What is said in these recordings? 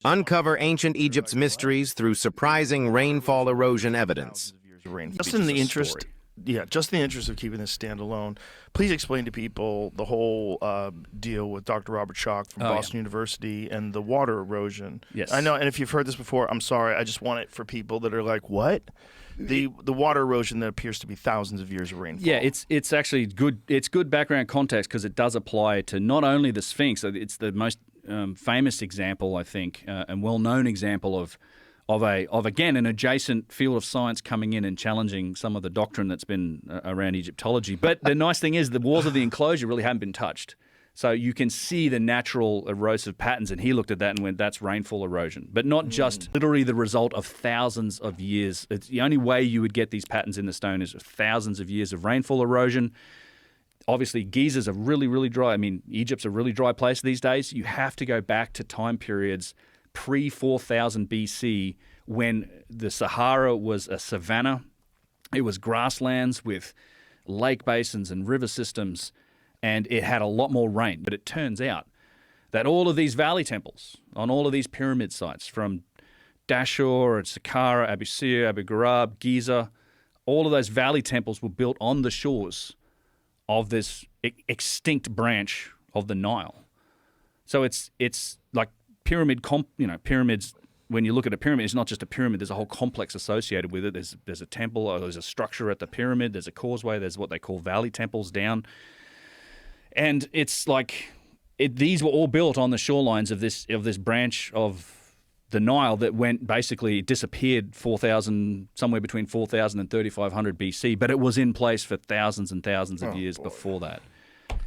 Uncover ancient Egypt's mysteries through surprising rainfall erosion evidence. Just in the interest, just in the interest of keeping this standalone, please explain to people the whole deal with Dr. Robert Schoch from Boston University and the water erosion. Yes, I know, and if you've heard this before, I'm sorry. I just want it for people that are like, "What?" The water erosion that appears to be thousands of years of rainfall. Yeah, it's actually good. It's good background context because it does apply to not only the Sphinx. It's the most famous example, I think, and well-known example of again an adjacent field of science coming in and challenging some of the doctrine that's been around Egyptology. But the nice thing is the walls of the enclosure really haven't been touched, so you can see the natural erosive patterns. And he looked at that and went, "That's rainfall erosion," but not just literally the result of thousands of years. It's the only way you would get these patterns in the stone is thousands of years of rainfall erosion. Obviously, Giza's a really, really dry. I mean, Egypt's a really dry place these days. You have to go back to time periods pre-4000 BC when the Sahara was a savanna. It was grasslands with lake basins and river systems, and it had a lot more rain. But it turns out that all of these valley temples on all of these pyramid sites, from Dashur and Saqqara, Abu Sir, Abu Ghurab, Giza, all of those valley temples were built on the shores of this extinct branch of the Nile. So it's like pyramids. When you look at a pyramid, it's not just a pyramid. There's a whole complex associated with it. There's a temple, or there's a structure at the pyramid. There's a causeway. There's what they call valley temples down. And it's like these were all built on the shorelines of this branch of the Nile that disappeared 4,000, somewhere between 4,000 and 3,500 BC, but it was in place for thousands and thousands of years before that.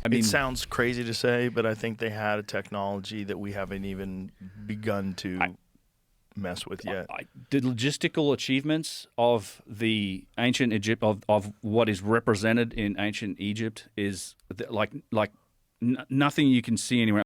I mean, it sounds crazy to say, but I think they had a technology that we haven't even begun to mess with yet. The logistical achievements of the ancient Egypt, of what is represented in ancient Egypt, is like nothing you can see anywhere